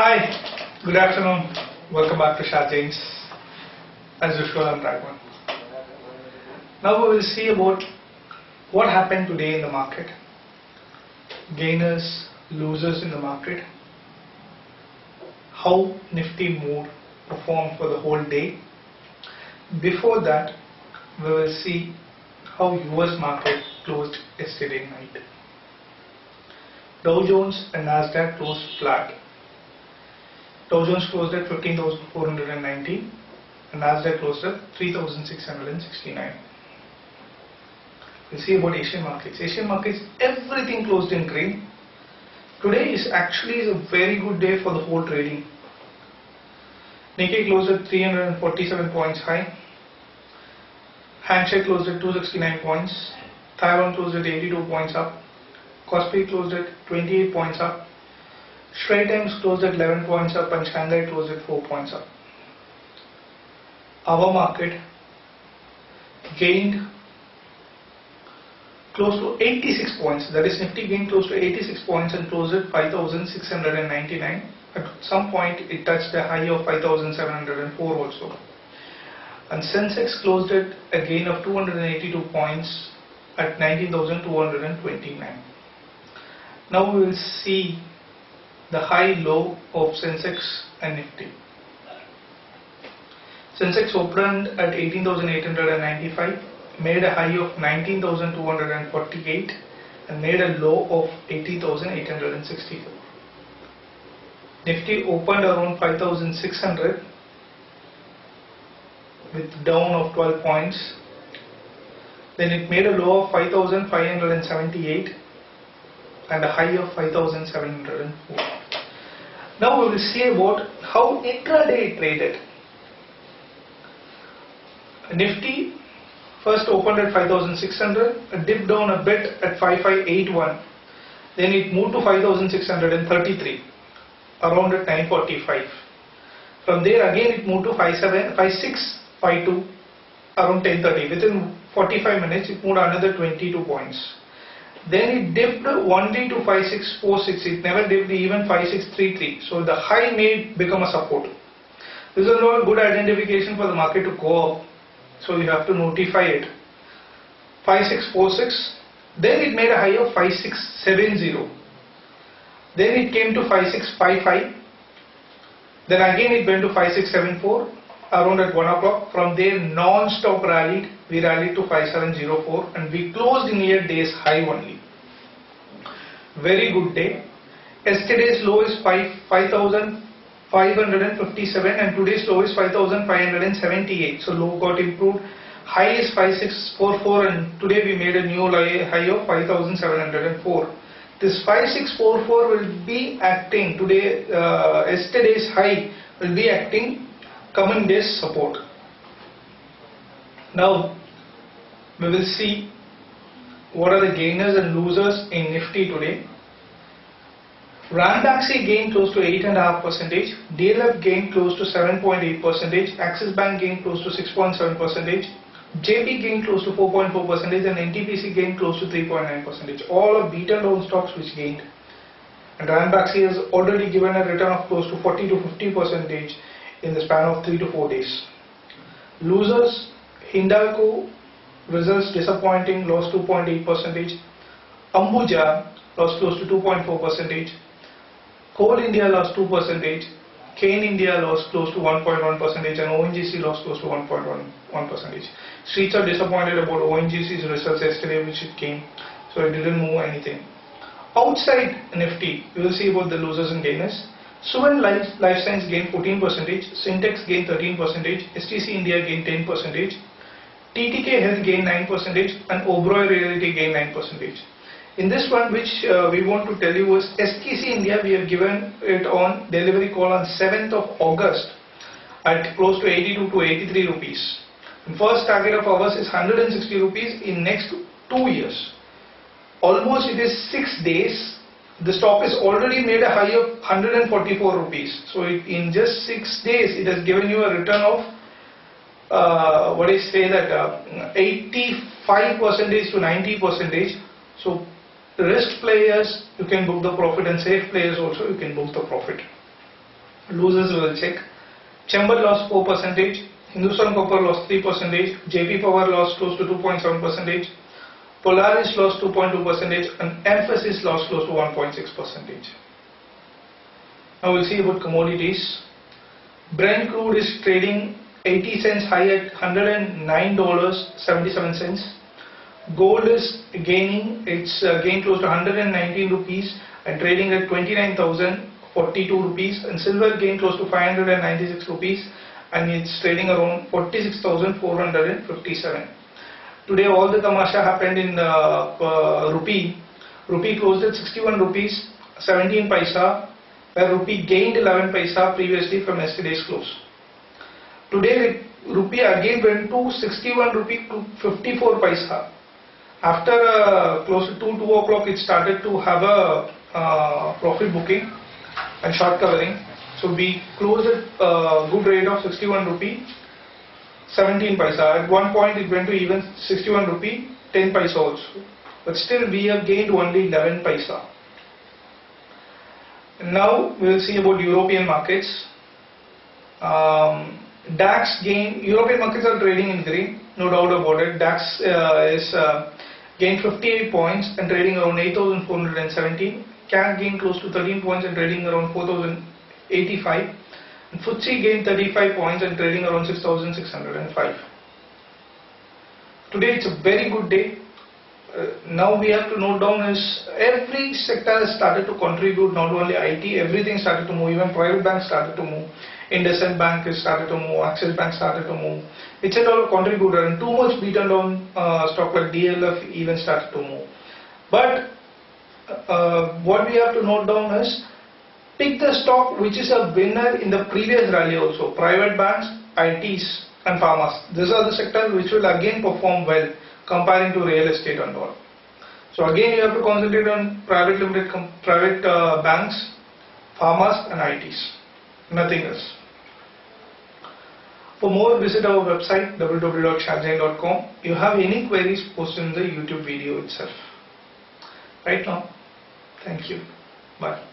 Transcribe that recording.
Hi, good afternoon. Welcome back to Shah James. As usual, I'm Raghavan. Now we will see about what happened today in the market. Gainers, losers in the market. How Nifty moved, performed for the whole day. Before that, we will see how US market closed yesterday night. Dow Jones and Nasdaq closed flat. Dow Jones closed at 15,490 and Nasdaq closed at 3,669. We'll see about Asian markets. Asian markets, everything closed in green. Today is actually a very good day for the whole trading. Nikkei closed at 347 points high. Hang Seng closed at 269 points. Taiwan closed at 82 points up. Kospi closed at 28 points up. Straits Times closed at 11 points up and Shanghai closed at 4 points up. Our market gained close to 86 points. That is, Nifty gained close to 86 points and closed at 5,699. At some point it touched a high of 5,704 also. And Sensex closed at a gain of 282 points at 19,229. Now we will see the high-low of Sensex and Nifty. Sensex opened at 18,895, made a high of 19,248 and made a low of 18,864. Nifty opened around 5,600 with down of 12 points. Then it made a low of 5,578 and a high of 5,704. Now we will see about how intraday traded. Nifty first opened at 5,600, dipped down a bit at 5,581. Then it moved to 5,633, around at 945. From there again it moved to 5,652, around 1030. Within 45 minutes it moved another 22 points. Then it dipped only to 5,646. It never dipped even 5,633. So the high may become a support. This is not a good identification for the market to go up. So you have to notify it. 5,646. Then it made a high of 5,670. Then it came to 5,655. Then again it went to 5,674 around at 1 o'clock. From there non-stop rallied. We rallied to 5,704 and we closed in a day's high only. Very good day. Yesterday's low is 5,557 and today's low is 5,578. So low got improved. High is 5,644 and today we made a new high of 5,704. This 5,644 will be acting today. Yesterday's high will be acting coming day's support. Now we will see what are the gainers and losers in Nifty today. Ranbaxy gained close to 8.5%, DLF gained close to 7.8%, Axis Bank gained close to 6.7%, JP gained close to 4.4% and NTPC gained close to 3.9%. All are beaten down stocks which gained. And Ranbaxy has already given a return of close to 40 to 50% in the span of 3 to 4 days. Losers, Hindalco results disappointing, lost 2.8%. Ambuja lost close to 2.4%. Coal India lost 2%. Kane India lost close to 1.1% and ONGC lost close to 1.1%. Streets are disappointed about ONGC's results yesterday which it came, so it didn't move anything. Outside Nifty, we will see about the losers and gainers. Suven Life Science gained 14%, Syntex gained 13%, STC India gained 10%, TTK Health gained 9% and Oberoi Realty gained 9%. In this one which we want to tell you is STC India, we have given it on delivery call on 7th of August at close to 82 to 83 rupees. And first target of ours is 160 rupees in next 2 years. Almost it is 6 days. The stock has already made a high of 144 rupees. So in just 6 days it has given you a return of 85% to 90%. So risk players you can book the profit and safe players also you can book the profit. Losers will check. Chambal lost 4%, Hindustan Copper lost 3%, JP Power lost close to 2.7%, Polaris lost 2.2%, and Emphasis lost close to 1.6%. Now we'll see about commodities. Brent crude is trading 80 cents high at $109.77. Gold is gaining, it's gained close to 119 rupees and trading at 29,042 rupees, and silver gained close to 596 rupees and it's trading around 46,457. Today all the tamasha happened in rupee. Rupee closed at 61 rupees 17 paisa, where rupee gained 11 paisa previously from yesterday's close. Today rupee again went to 61 rupee to 54 paisa. After close to 2 o'clock it started to have a profit booking and short covering. So we closed at a good rate of 61 rupee 17 paisa. At one point it went to even 61 rupee 10 paisa also. But still we have gained only 11 paisa. Now we will see about European markets. DAX gain, European markets are trading in green, no doubt about it. DAX is gained 58 points and trading around 8,417. CAC gained close to 13 points and trading around 4,085. And FTSE gained 35 points and trading around 6,605. Today it's a very good day. Now we have to note down is every sector has started to contribute, not only IT, everything started to move, even private banks started to move. IndusInd Bank has started to move, Axis Bank started to move. It's a all contributor, and too much beaten down stock like DLF even started to move. But what we have to note down is pick the stock which is a winner in the previous rally also. Private banks, ITs and pharmas. These are the sectors which will again perform well comparing to real estate and all. So again you have to concentrate on private banks, pharmas and ITs. Nothing else. For more, visit our website www.sharjain.com. If you have any queries, post in the YouTube video itself. Right now, thank you. Bye.